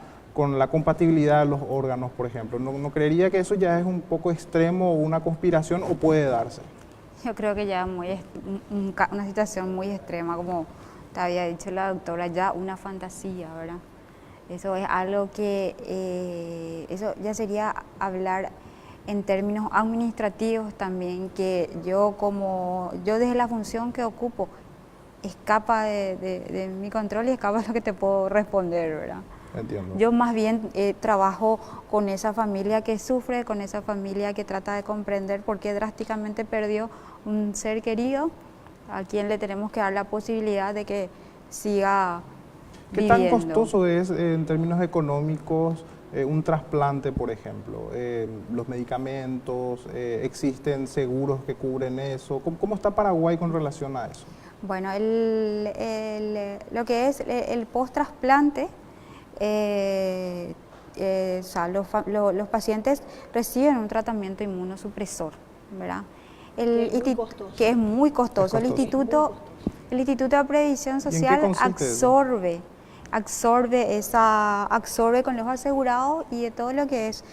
compatibilidad de los órganos, por ejemplo? ¿No creería que eso ya es un poco extremo o una conspiración, o puede darse? Yo creo que ya una situación muy extrema, como te había dicho la doctora, ya una fantasía, ¿verdad? Eso es algo que, eso ya sería hablar en términos administrativos también, que yo desde la función que ocupo, escapa de mi control y escapa de lo que te puedo responder, ¿verdad? Entiendo. Yo más bien trabajo con esa familia que sufre, con esa familia que trata de comprender por qué drásticamente perdió un ser querido, a quien le tenemos que dar la posibilidad de que siga viviendo. ¿Qué tan costoso es en términos económicos un trasplante, por ejemplo? Los medicamentos, ¿existen seguros que cubren eso? ¿Cómo está Paraguay con relación a eso? Bueno, lo que es el post-trasplante, o sea, los pacientes reciben un tratamiento inmunosupresor, ¿verdad? Que es muy costoso. El Instituto de Previsión Social absorbe con los asegurados, y de todo lo que es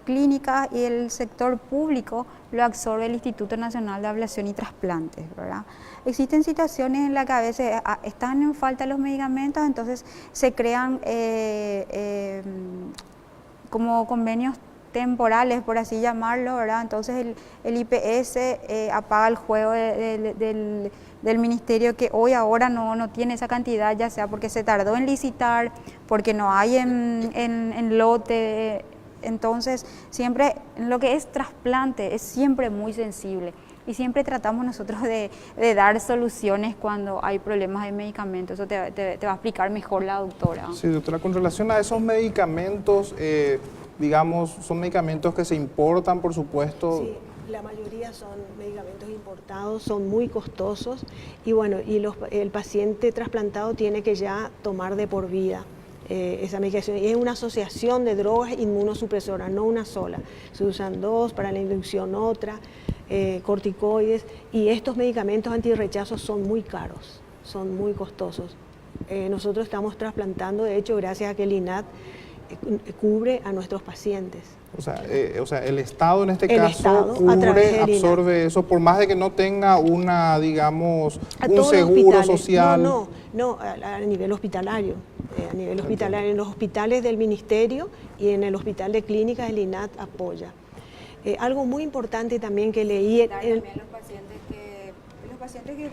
clínica y el sector público lo absorbe el Instituto Nacional de Ablación y Trasplantes, ¿verdad? Existen situaciones en las que a veces están en falta los medicamentos, entonces se crean como convenios temporales, por así llamarlo, ¿verdad? Entonces el IPS apaga el juego del ministerio, que ahora no tiene esa cantidad, ya sea porque se tardó en licitar, porque no hay en lote. Entonces, siempre lo que es trasplante es siempre muy sensible, y siempre tratamos nosotros de dar soluciones cuando hay problemas de medicamentos. Eso te va a explicar mejor la doctora. Sí, doctora, con relación a esos medicamentos, digamos, son medicamentos que se importan, por supuesto. Sí, la mayoría son medicamentos importados, son muy costosos, y bueno, el paciente trasplantado tiene que ya tomar de por vida esa medicación. Y es una asociación de drogas inmunosupresoras, no una sola. Se usan dos, para la inducción otra, corticoides, y estos medicamentos antirrechazo son muy caros, son muy costosos. Nosotros estamos trasplantando, de hecho, gracias a que el INAT cubre a nuestros pacientes. O sea, el Estado en este caso cubre, absorbe eso, por más de que no tenga una, digamos, un seguro social. No, a nivel hospitalario. A nivel hospitalario, en los hospitales del ministerio y en el hospital de clínicas el INAT apoya. Algo muy importante también que leí... También los pacientes que de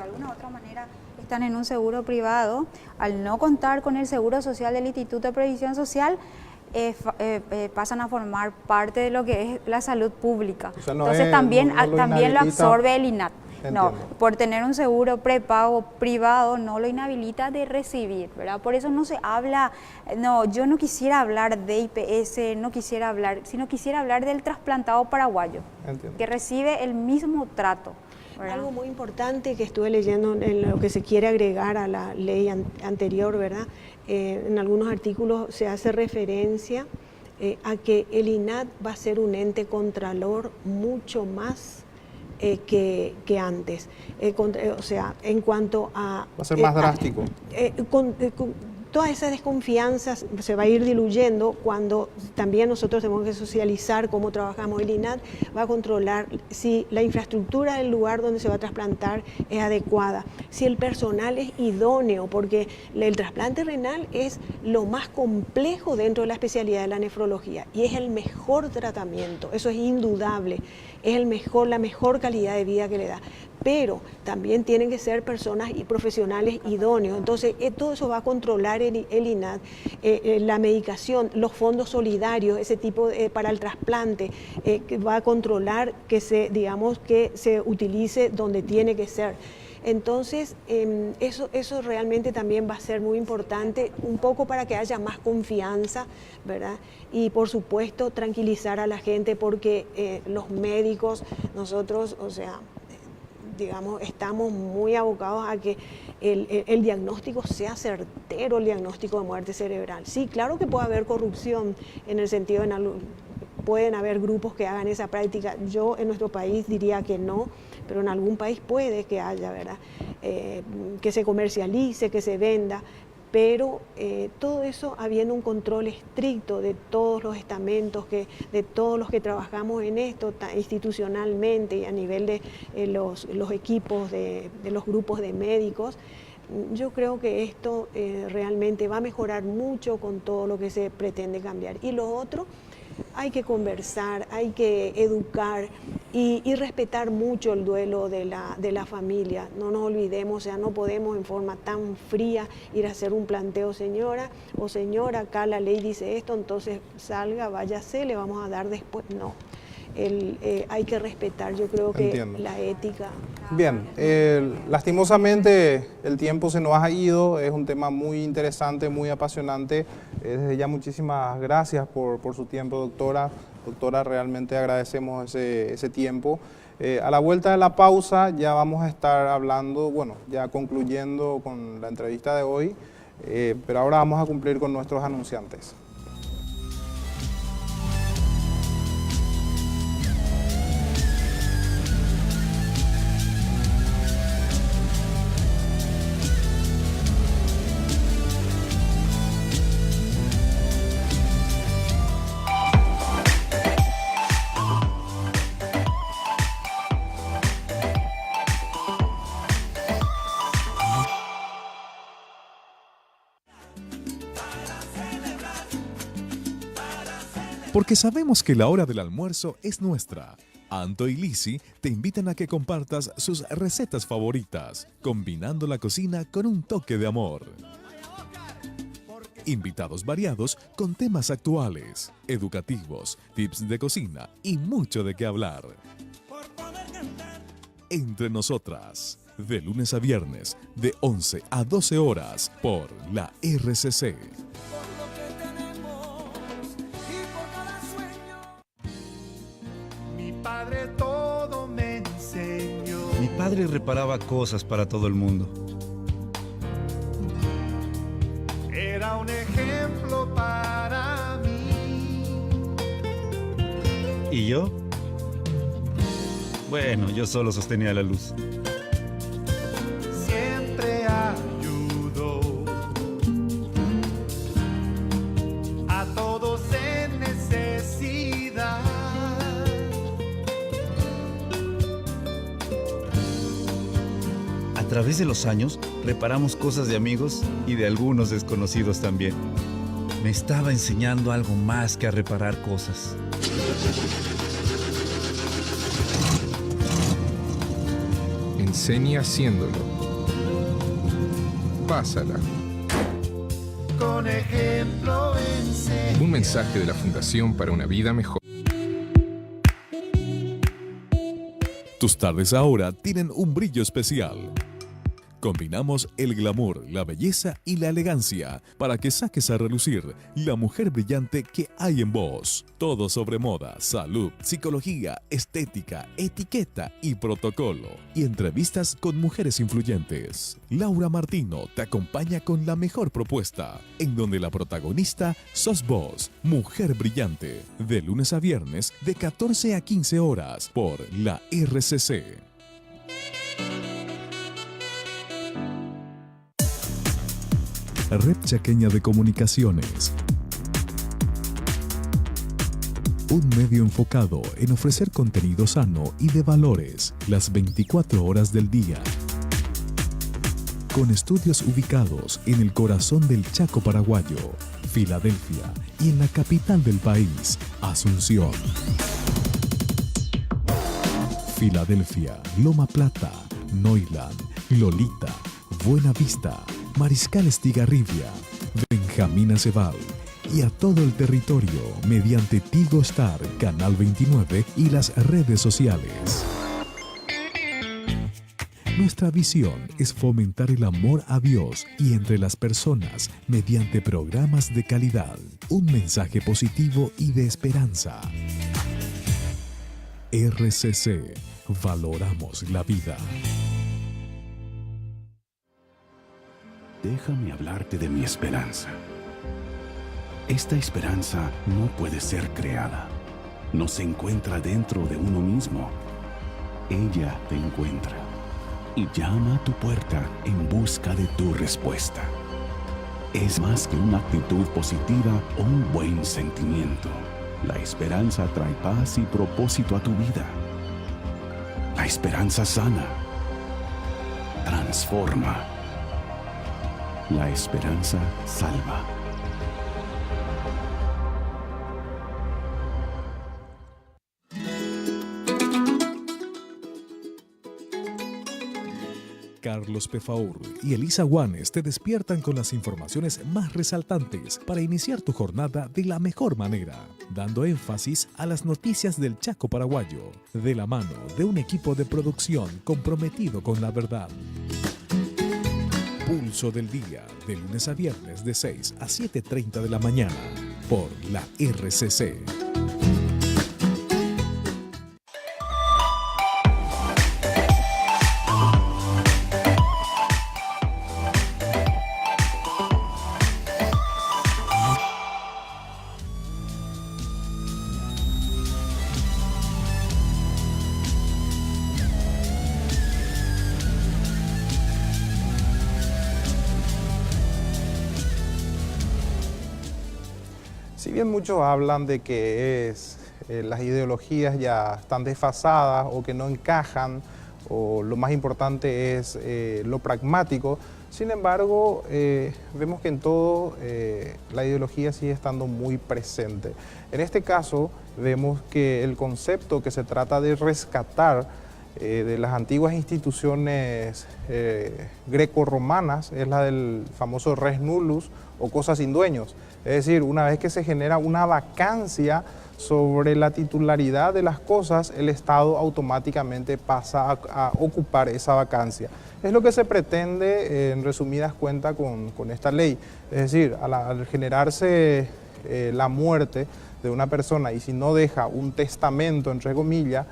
alguna u otra manera están en un seguro privado, al no contar con el seguro social del Instituto de Previsión Social, pasan a formar parte de lo que es la salud pública. O sea, entonces también lo absorbe el INAT. Entiendo. No, por tener un seguro prepago privado no lo inhabilita de recibir, ¿verdad? Por eso no se habla, yo no quisiera hablar de IPS, sino quisiera hablar del trasplantado paraguayo, Entiendo. que recibe el mismo trato, ¿verdad? Algo muy importante que estuve leyendo en lo que se quiere agregar a la ley anterior, ¿verdad? En algunos artículos se hace referencia a que el INAT va a ser un ente contralor mucho más que antes. O sea, en cuanto a... Va a ser más drástico. Toda esa desconfianza se va a ir diluyendo cuando también nosotros tenemos que socializar cómo trabajamos. El INAT va a controlar si la infraestructura del lugar donde se va a trasplantar es adecuada, si el personal es idóneo, porque el trasplante renal es lo más complejo dentro de la especialidad de la nefrología y es el mejor tratamiento, eso es indudable, es la mejor calidad de vida que le da. pero también tienen que ser personas y profesionales idóneos. Entonces, todo eso va a controlar el INAH, la medicación, los fondos solidarios, ese tipo para el trasplante, que va a controlar que se utilice donde tiene que ser. Entonces, eso realmente también va a ser muy importante, un poco para que haya más confianza, ¿verdad? Y por supuesto, tranquilizar a la gente, porque los médicos, nosotros, estamos muy abocados a que el diagnóstico sea certero, el diagnóstico de muerte cerebral. Sí, claro que puede haber corrupción en el sentido pueden haber grupos que hagan esa práctica. Yo en nuestro país diría que no, pero en algún país puede que haya, ¿verdad? Que se comercialice, que se venda, pero todo eso habiendo un control estricto de todos los estamentos, de todos los que trabajamos en esto institucionalmente y a nivel de los equipos de los grupos de médicos. Yo creo que esto realmente va a mejorar mucho con todo lo que se pretende cambiar. Y lo otro, hay que conversar, hay que educar y respetar mucho el duelo de la familia. No nos olvidemos, no podemos en forma tan fría ir a hacer un planteo, señora o señora, acá la ley dice esto, entonces salga, váyase, le vamos a dar después. No. Hay que respetar, yo creo que Entiendo. La ética. Bien, lastimosamente el tiempo se nos ha ido, es un tema muy interesante, muy apasionante. Desde ya muchísimas gracias por su tiempo, doctora. Doctora, realmente agradecemos ese tiempo. A la vuelta de la pausa ya vamos a estar hablando, ya concluyendo con la entrevista de hoy, pero ahora vamos a cumplir con nuestros anunciantes. Porque sabemos que la hora del almuerzo es nuestra. Anto y Lisi te invitan a que compartas sus recetas favoritas, combinando la cocina con un toque de amor. Invitados variados con temas actuales, educativos, tips de cocina y mucho de qué hablar. Entre nosotras, de lunes a viernes, de 11 a 12 horas, por la RCC. Padre todo me enseñó. Mi padre reparaba cosas para todo el mundo. Era un ejemplo para mí. ¿Y yo? Bueno, yo solo sostenía la luz. Siempre ayudó a todos en necesidad. A través de los años, reparamos cosas de amigos y de algunos desconocidos también. Me estaba enseñando algo más que a reparar cosas. Enseña haciéndolo. Pásala. Con ejemplo enseña. Un mensaje de la Fundación para una Vida Mejor. Tus tardes ahora tienen un brillo especial. Combinamos el glamour, la belleza y la elegancia para que saques a relucir la mujer brillante que hay en vos. Todo sobre moda, salud, psicología, estética, etiqueta y protocolo. Y entrevistas con mujeres influyentes. Laura Martino te acompaña con la mejor propuesta, en donde la protagonista sos vos, mujer brillante. De lunes a viernes, de 14 a 15 horas, por la RCC. Red Chaqueña de Comunicaciones. Un medio enfocado en ofrecer contenido sano y de valores las 24 horas del día. Con estudios ubicados en el corazón del Chaco paraguayo, Filadelfia, y en la capital del país, Asunción. Filadelfia, Loma Plata, Neuland, Lolita, Buena Vista, Mariscal Estigarribia, Benjamín Acebal y a todo el territorio mediante Tigo Star, Canal 29 y las redes sociales. Nuestra visión es fomentar el amor a Dios y entre las personas mediante programas de calidad, un mensaje positivo y de esperanza. RCC, valoramos la vida. Déjame hablarte de mi esperanza. Esta esperanza no puede ser creada. No se encuentra dentro de uno mismo. Ella te encuentra y llama a tu puerta en busca de tu respuesta. Es más que una actitud positiva o un buen sentimiento. La esperanza trae paz y propósito a tu vida. La esperanza sana, transforma. La esperanza salva. Carlos Pefaur y Elisa Guanes te despiertan con las informaciones más resaltantes para iniciar tu jornada de la mejor manera, dando énfasis a las noticias del Chaco paraguayo, de la mano de un equipo de producción comprometido con la verdad. Pulso del día, de lunes a viernes de 6 a 7:30 de la mañana, por la RCC. Si bien muchos hablan de que las ideologías ya están desfasadas o que no encajan, o lo más importante es lo pragmático, sin embargo, vemos que en todo la ideología sigue estando muy presente. En este caso, vemos que el concepto que se trata de rescatar de las antiguas instituciones grecorromanas es la del famoso res nullus o cosa sin dueños. Es decir, una vez que se genera una vacancia sobre la titularidad de las cosas, el Estado automáticamente pasa a ocupar esa vacancia. Es lo que se pretende, en resumidas cuentas, con esta ley. Es decir, al generarse la muerte de una persona y si no deja un testamento, entre comillas,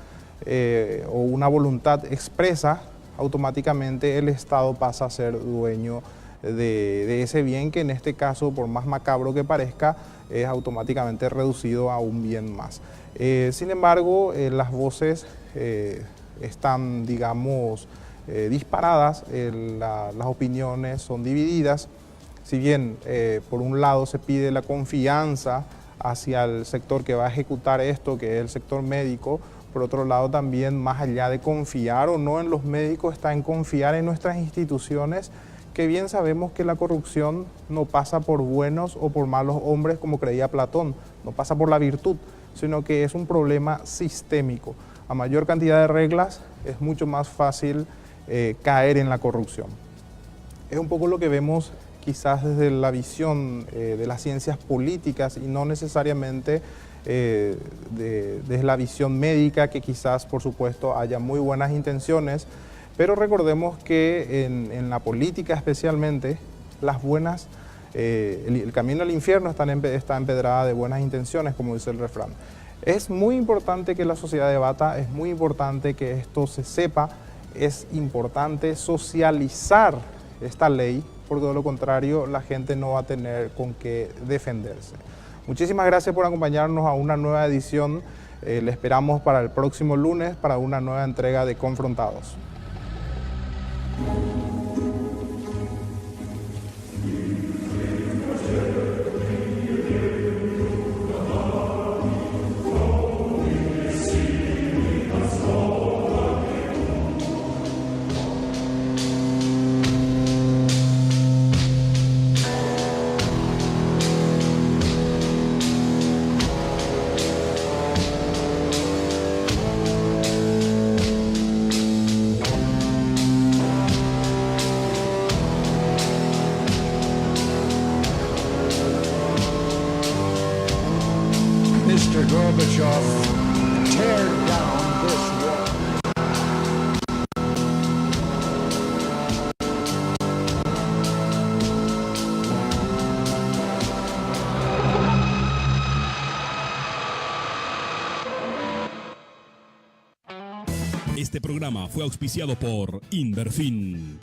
o una voluntad expresa, automáticamente el Estado pasa a ser dueño de ese bien que en este caso, por más macabro que parezca, es automáticamente reducido a un bien más. Sin embargo, las voces están, digamos, disparadas, las opiniones son divididas. Si bien por un lado se pide la confianza hacia el sector que va a ejecutar esto, que es el sector médico, por otro lado también, más allá de confiar o no en los médicos, está en confiar en nuestras instituciones, que bien sabemos que la corrupción no pasa por buenos o por malos hombres como creía Platón, no pasa por la virtud, sino que es un problema sistémico. A mayor cantidad de reglas es mucho más fácil caer en la corrupción. Es un poco lo que vemos quizás desde la visión de las ciencias políticas y no necesariamente desde la visión médica, que quizás por supuesto haya muy buenas intenciones, pero recordemos que en la política especialmente, las buenas, el camino al infierno está empedrada de buenas intenciones, como dice el refrán. Es muy importante que la sociedad debata, es muy importante que esto se sepa, es importante socializar esta ley, porque de lo contrario la gente no va a tener con qué defenderse. Muchísimas gracias por acompañarnos a una nueva edición. Le esperamos para el próximo lunes para una nueva entrega de Confrontados. Gorbachev, tear down this wall. Este programa fue auspiciado por Inverfin.